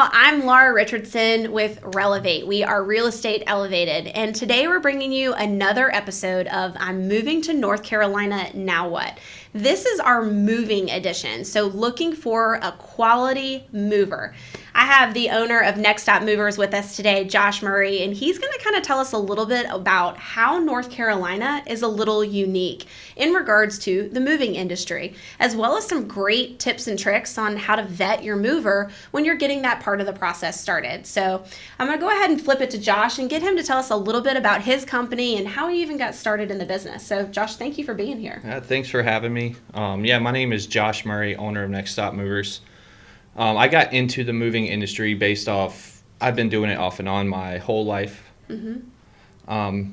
y'all. I'm Laura Richardson with Relevate. We are Real Estate Elevated, and today we're bringing you another episode of I'm Moving to North Carolina, Now What? This is our moving edition, so looking for a quality mover. I have the owner of nextstopmovers with us today, Josh Murray, and he's going to kind of tell us a little bit about how North Carolina is a little unique in regards to the moving industry, as well as some great tips and tricks on how to vet your mover when you're getting that part of the process started. So I'm going to go ahead and flip it to Josh and get him to tell us a little bit about his company and how he even got started in the business. So Josh, thank you for being here. Thanks for having me. My name is Josh Murray, owner of nextstopmovers. I got into the moving industry based off, I've been doing it off and on my whole life. Mm-hmm.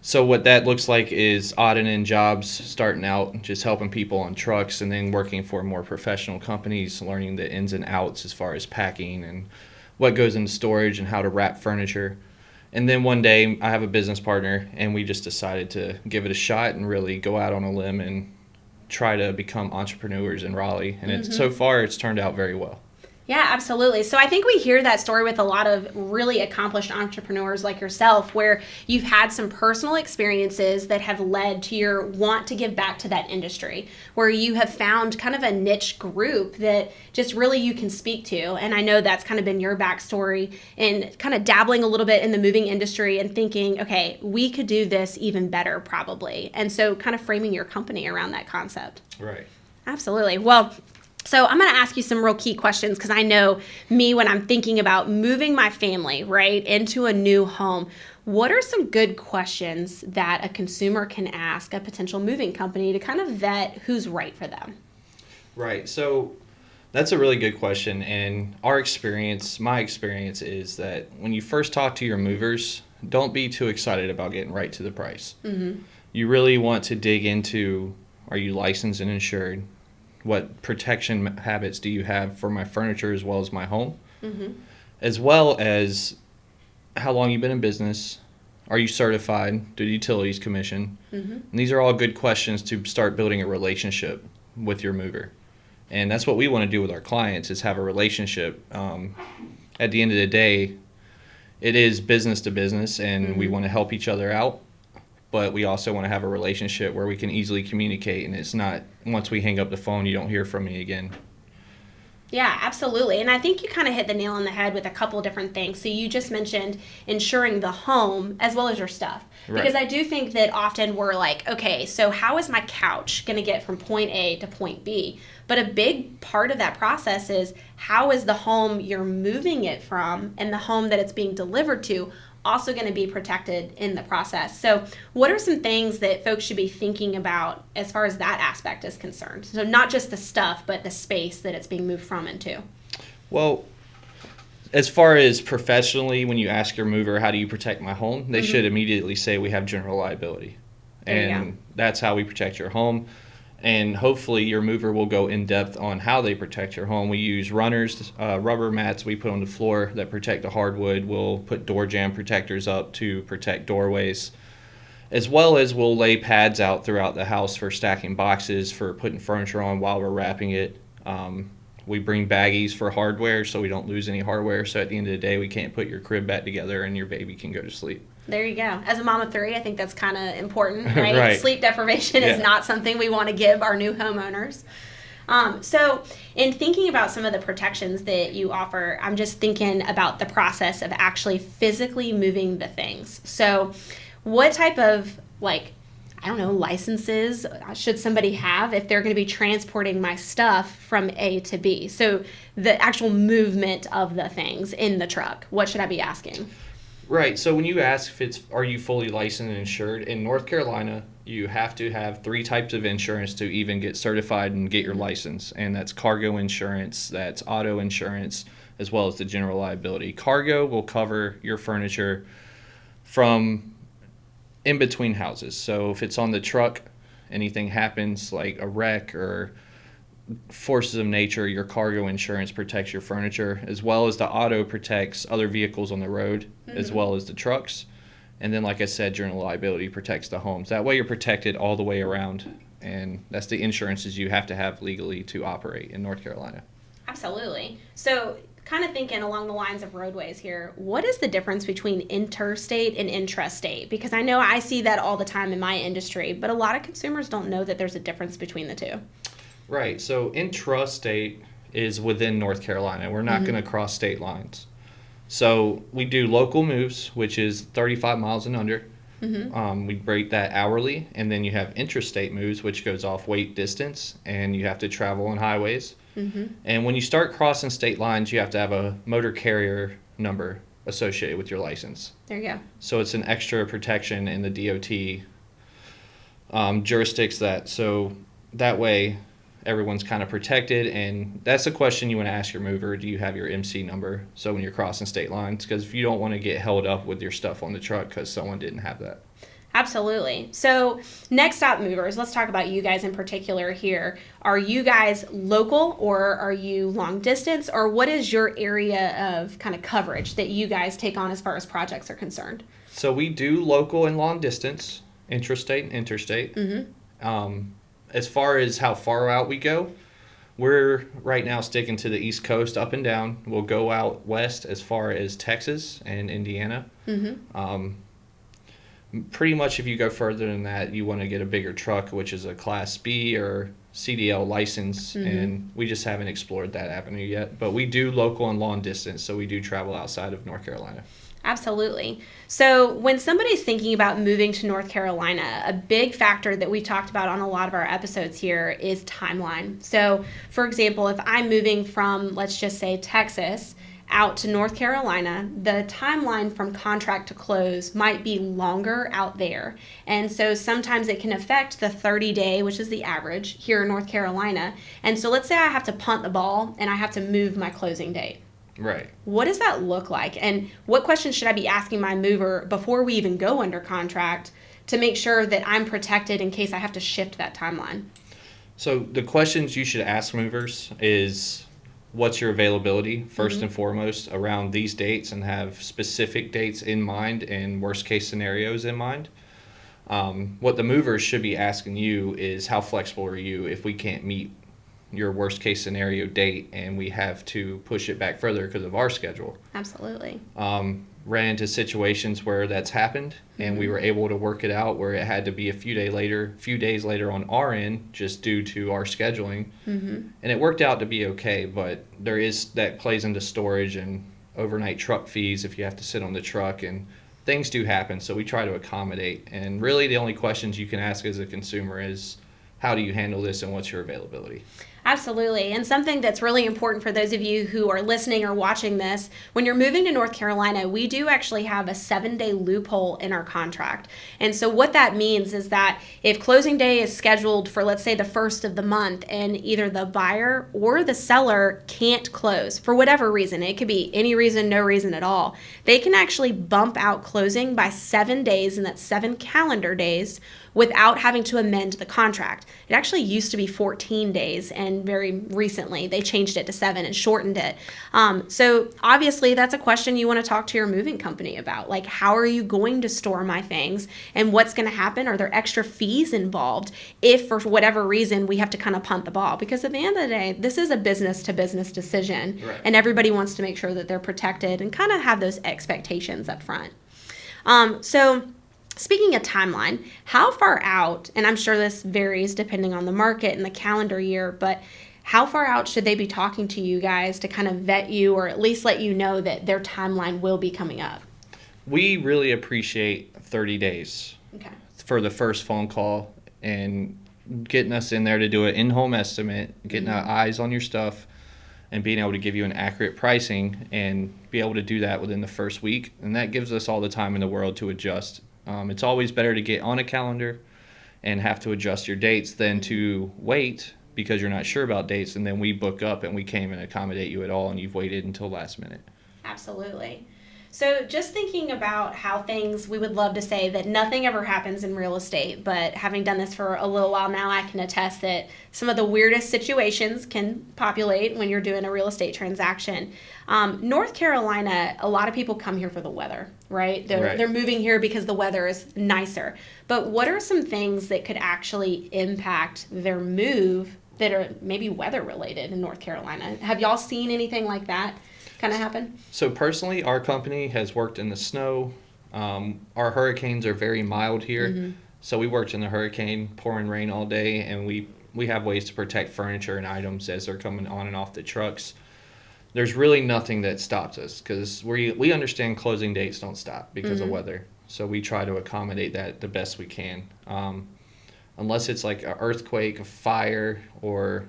So what that looks like is odd and end jobs, starting out, just helping people on trucks, and then working for more professional companies, learning the ins and outs as far as packing and what goes into storage and how to wrap furniture. And then one day I have a business partner, and we just decided to give it a shot and really go out on a limb and try to become entrepreneurs in Raleigh. And so far it's turned out very well. Yeah, absolutely. So I think we hear that story with a lot of really accomplished entrepreneurs like yourself, where you've had some personal experiences that have led to your want to give back to that industry, where you have found kind of a niche group that just really you can speak to. And I know that's kind of been your backstory in kind of dabbling a little bit in the moving industry and thinking, okay, we could do this even better probably. And so kind of framing your company around that concept. Right. Absolutely. Well, so I'm going to ask you some real key questions because I know me when I'm thinking about moving my family, right, into a new home. What are some good questions that a consumer can ask a potential moving company to kind of vet who's right for them? Right. So that's a really good question. And my experience is that when you first talk to your movers, don't be too excited about getting right to the price. Mm-hmm. You really want to dig into, are you licensed and insured? What protection habits do you have for my furniture as well as my home? Mm-hmm. As well as how long you've been in business. Are you certified? Do utilities commission? Mm-hmm. And these are all good questions to start building a relationship with your mover. And that's what we want to do with our clients, is have a relationship. At the end of the day, it is business to business, and we want to help each other out. But we also want to have a relationship where we can easily communicate, and it's not once we hang up the phone, you don't hear from me again. Yeah, absolutely. And I think you kind of hit the nail on the head with a couple different things. So you just mentioned insuring the home as well as your stuff. Right. Because I do think that often we're like, okay, so how is my couch going to get from point A to point B? But a big part of that process is how is the home you're moving it from and the home that it's being delivered to also going to be protected in the process. So what are some things that folks should be thinking about as far as that aspect is concerned? So not just the stuff, but the space that it's being moved from and to. Well, as far as professionally, when you ask your mover, how do you protect my home? They should immediately say we have general liability. And that's how we protect your home. And hopefully your mover will go in depth on how they protect your home. We use runners, rubber mats we put on the floor that protect the hardwood. We'll put door jamb protectors up to protect doorways, as well as we'll lay pads out throughout the house for stacking boxes, for putting furniture on while we're wrapping it. We bring baggies for hardware so we don't lose any hardware. So at the end of the day, we can't put your crib back together and your baby can go to sleep. There you go. As a mom of three, I think that's kind of important, right? Right. Sleep deprivation is not something we want to give our new homeowners. So in thinking about some of the protections that you offer, I'm just thinking about the process of actually physically moving the things. So what type of, licenses should somebody have if they're going to be transporting my stuff from A to B? So the actual movement of the things in the truck, what should I be asking? Right. So when you ask are you fully licensed and insured, in North Carolina, you have to have 3 types of insurance to even get certified and get your license. And that's cargo insurance, that's auto insurance, as well as the general liability. Cargo will cover your furniture from in between houses. So if it's on the truck, anything happens like a wreck or forces of nature, your cargo insurance protects your furniture, as well as the auto protects other vehicles on the road, as well as the trucks. And then, like I said, general liability protects the homes. That way you're protected all the way around. And that's the insurances you have to have legally to operate in North Carolina. Absolutely. So kind of thinking along the lines of roadways here, what is the difference between interstate and intrastate? Because I know I see that all the time in my industry, but a lot of consumers don't know that there's a difference between the two. Right. So intrastate is within North Carolina. We're not going to cross state lines. So we do local moves, which is 35 miles and under. We rate that hourly, and then you have intrastate moves, which goes off weight distance, and you have to travel on highways. And when you start crossing state lines, you have to have a motor carrier number associated with your license. There you go. So it's an extra protection in the DOT jurisdicts that. So that way, everyone's kind of protected, and that's a question you want to ask your mover. Do you have your MC number? So when you're crossing state lines, because if you don't want to get held up with your stuff on the truck because someone didn't have that. Absolutely. So Next Stop Movers, let's talk about you guys in particular here. Are you guys local, or are you long distance, or what is your area of kind of coverage that you guys take on as far as projects are concerned? So we do local and long distance, intrastate and interstate. As far as how far out we go, we're right now sticking to the East Coast up and down. We'll go out west as far as Texas and Indiana. Pretty much if you go further than that, you want to get a bigger truck, which is a Class B or CDL license, and we just haven't explored that avenue yet. But we do local and long distance, so we do travel outside of North Carolina. Absolutely. So when somebody's thinking about moving to North Carolina, a big factor that we talked about on a lot of our episodes here is timeline. So, for example, if I'm moving from, let's just say, Texas out to North Carolina, the timeline from contract to close might be longer out there. And so sometimes it can affect the 30-day, which is the average here in North Carolina. And so let's say I have to punt the ball and I have to move my closing date. Right. What does that look like? And what questions should I be asking my mover before we even go under contract to make sure that I'm protected in case I have to shift that timeline? So the questions you should ask movers is, what's your availability first and foremost around these dates, and have specific dates in mind and worst case scenarios in mind. What the movers should be asking you is, how flexible are you if we can't meet your worst case scenario date and we have to push it back further because of our schedule. Absolutely. Ran into situations where that's happened, and we were able to work it out where it had to be a few days later on our end, just due to our scheduling. And it worked out to be okay, but there is that plays into storage and overnight truck fees if you have to sit on the truck, and things do happen, so we try to accommodate. And really the only questions you can ask as a consumer is, how do you handle this and what's your availability? Absolutely. And something that's really important for those of you who are listening or watching this, when you're moving to North Carolina, we do actually have a 7-day loophole in our contract. And so what that means is that if closing day is scheduled for, let's say, the first of the month, and either the buyer or the seller can't close for whatever reason, it could be any reason, no reason at all, they can actually bump out closing by 7 days, and that's 7 calendar days, without having to amend the contract. It actually used to be 14 days, and very recently they changed it to 7 and shortened it. So obviously that's a question you want to talk to your moving company about. Like, how are you going to store my things, and what's going to happen? Are there extra fees involved if for whatever reason we have to kind of punt the ball? Because at the end of the day, this is a business to business decision, right, and everybody wants to make sure that they're protected and kind of have those expectations up front. So speaking of timeline, how far out, and I'm sure this varies depending on the market and the calendar year, but how far out should they be talking to you guys to kind of vet you, or at least let you know that their timeline will be coming up? We really appreciate 30 days for the first phone call, and getting us in there to do an in-home estimate, getting our eyes on your stuff, and being able to give you an accurate pricing, and be able to do that within the first week. And that gives us all the time in the world to adjust. It's always better to get on a calendar and have to adjust your dates than to wait because you're not sure about dates, and then we book up and we can't even accommodate you at all, and you've waited until last minute. Absolutely. So just thinking about how things, we would love to say that nothing ever happens in real estate, but having done this for a little while now, I can attest that some of the weirdest situations can populate when you're doing a real estate transaction. North Carolina, a lot of people come here for the weather, right? They're moving here because the weather is nicer. But what are some things that could actually impact their move that are maybe weather related in North Carolina? Have y'all seen anything like that? kind of happen? So personally, our company has worked in the snow. Our hurricanes are very mild here. So we worked in the hurricane, pouring rain all day, and we have ways to protect furniture and items as they're coming on and off the trucks. There's really nothing that stops us because we understand closing dates don't stop because of weather. So we try to accommodate that the best we can. Unless it's like an earthquake, a fire, or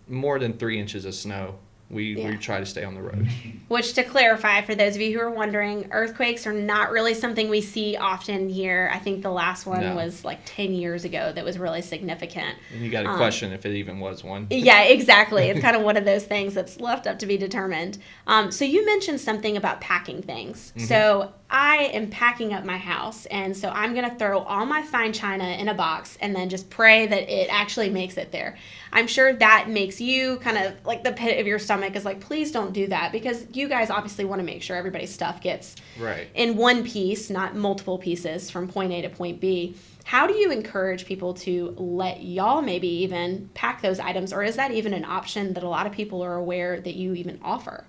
more than 3 inches of snow, we try to stay on the road. Which, to clarify, for those of you who are wondering, earthquakes are not really something we see often here. I think the last one was like 10 years ago that was really significant. And you got to question if it even was one. Yeah, exactly. It's kind of one of those things that's left up to be determined. So you mentioned something about packing things. So I am packing up my house, and so I'm going to throw all my fine china in a box and then just pray that it actually makes it there. I'm sure that makes you kind of like the pit of your stomach is like, please don't do that, because you guys obviously want to make sure everybody's stuff gets in one piece, not multiple pieces from point A to point B. How do you encourage people to let y'all maybe even pack those items, or is that even an option that a lot of people are aware that you even offer?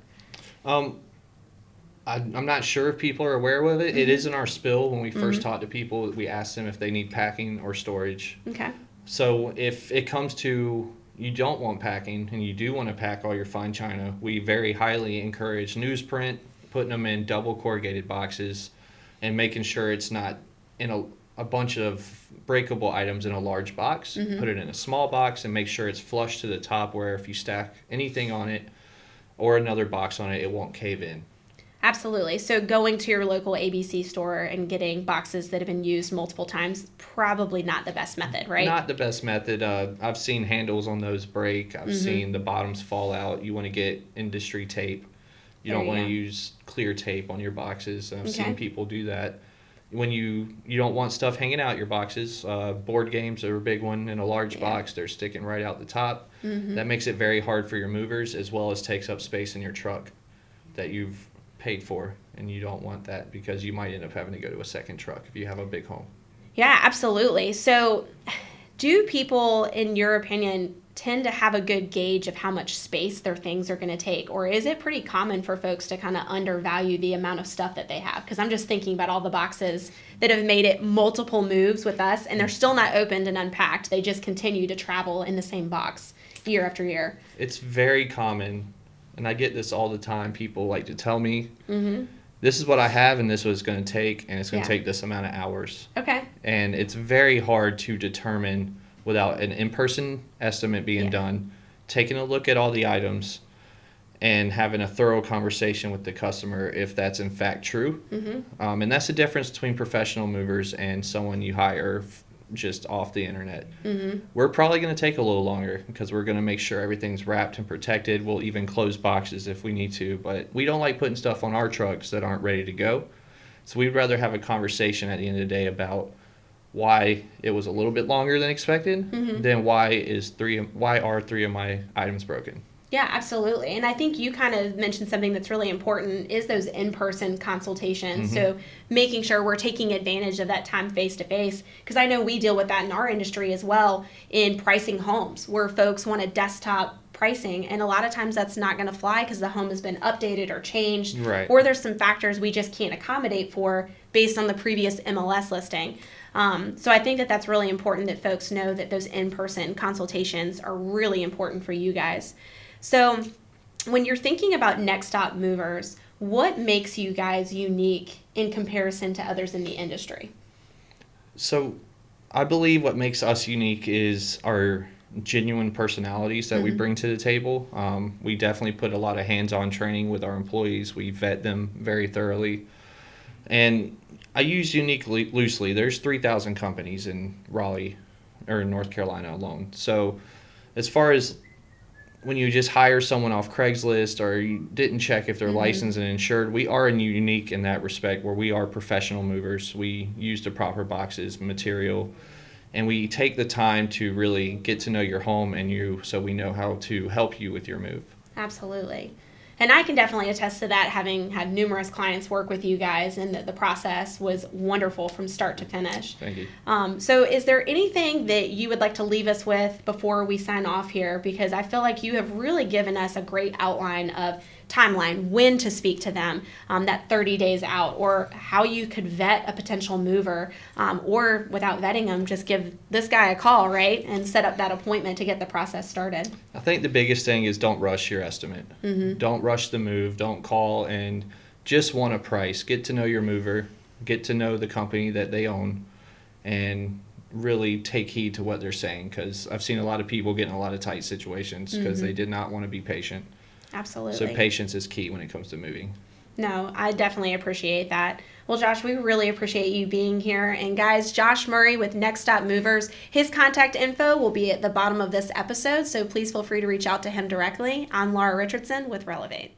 I'm not sure if people are aware of it. It is in our spill. When we first talk to people, we ask them if they need packing or storage. Okay. So if it comes to you don't want packing and you do want to pack all your fine china, we very highly encourage newsprint, putting them in double corrugated boxes, and making sure it's not in a bunch of breakable items in a large box. Put it in a small box and make sure it's flush to the top, where if you stack anything on it or another box on it, it won't cave in. Absolutely. So going to your local ABC store and getting boxes that have been used multiple times, probably not the best method, right? Not the best method. I've seen handles on those break. I've seen the bottoms fall out. You want to get industry tape. You don't want to use clear tape on your boxes. I've seen people do that. When you don't want stuff hanging out your boxes, board games are a big one. In a large box, they're sticking right out the top. That makes it very hard for your movers, as well as takes up space in your truck that you've paid for, and you don't want that because you might end up having to go to a second truck if you have a big home. Yeah, absolutely. So do people, in your opinion, tend to have a good gauge of how much space their things are going to take, or is it pretty common for folks to kind of undervalue the amount of stuff that they have? Because I'm just thinking about all the boxes that have made it multiple moves with us, and they're still not opened and unpacked. They just continue to travel in the same box year after year. It's very common. And I get this all the time. People like to tell me, this is what I have and this is what it's going to take, and it's going to take this amount of hours. Okay. And it's very hard to determine without an in-person estimate being done, taking a look at all the items, and having a thorough conversation with the customer if that's in fact true. And that's the difference between professional movers and someone you hire just off the internet. We're probably going to take a little longer because we're going to make sure everything's wrapped and protected. We'll even close boxes if we need to, but we don't like putting stuff on our trucks that aren't ready to go. So we'd rather have a conversation at the end of the day about why it was a little bit longer than expected than why are three of my items broken. Yeah, absolutely. And I think you kind of mentioned something that's really important is those in-person consultations. So making sure we're taking advantage of that time face-to-face, because I know we deal with that in our industry as well in pricing homes, where folks want a desktop pricing, and a lot of times that's not going to fly because the home has been updated or changed, or there's some factors we just can't accommodate for based on the previous MLS listing. So I think that that's really important that folks know that those in-person consultations are really important for you guys. So when you're thinking about Next Stop Movers, what makes you guys unique in comparison to others in the industry? So I believe what makes us unique is our genuine personalities that we bring to the table. We definitely put a lot of hands-on training with our employees. We vet them very thoroughly. And I use unique loosely. There's 3,000 companies in Raleigh or North Carolina alone. So as far as when you just hire someone off Craigslist or you didn't check if they're licensed and insured, we are unique in that respect where we are professional movers. We use the proper boxes, material, and we take the time to really get to know your home and you so we know how to help you with your move. Absolutely. And I can definitely attest to that, having had numerous clients work with you guys, and the process was wonderful from start to finish. Thank you. So is there anything that you would like to leave us with before we sign off here? Because I feel like you have really given us a great outline of timeline, when to speak to them, that 30 days out, or how you could vet a potential mover, or without vetting them, just give this guy a call, right, and set up that appointment to get the process started. I think the biggest thing is don't rush your estimate. Don't rush the move. Don't call and just want a price. Get to know your mover. Get to know the company that they own, and really take heed to what they're saying, because I've seen a lot of people get in a lot of tight situations because they did not want to be patient. Absolutely. So patience is key when it comes to moving. No, I definitely appreciate that. Well, Josh, we really appreciate you being here. And guys, Josh Murray with Next Stop Movers, his contact info will be at the bottom of this episode, so please feel free to reach out to him directly. I'm Laura Richardson with Relevate.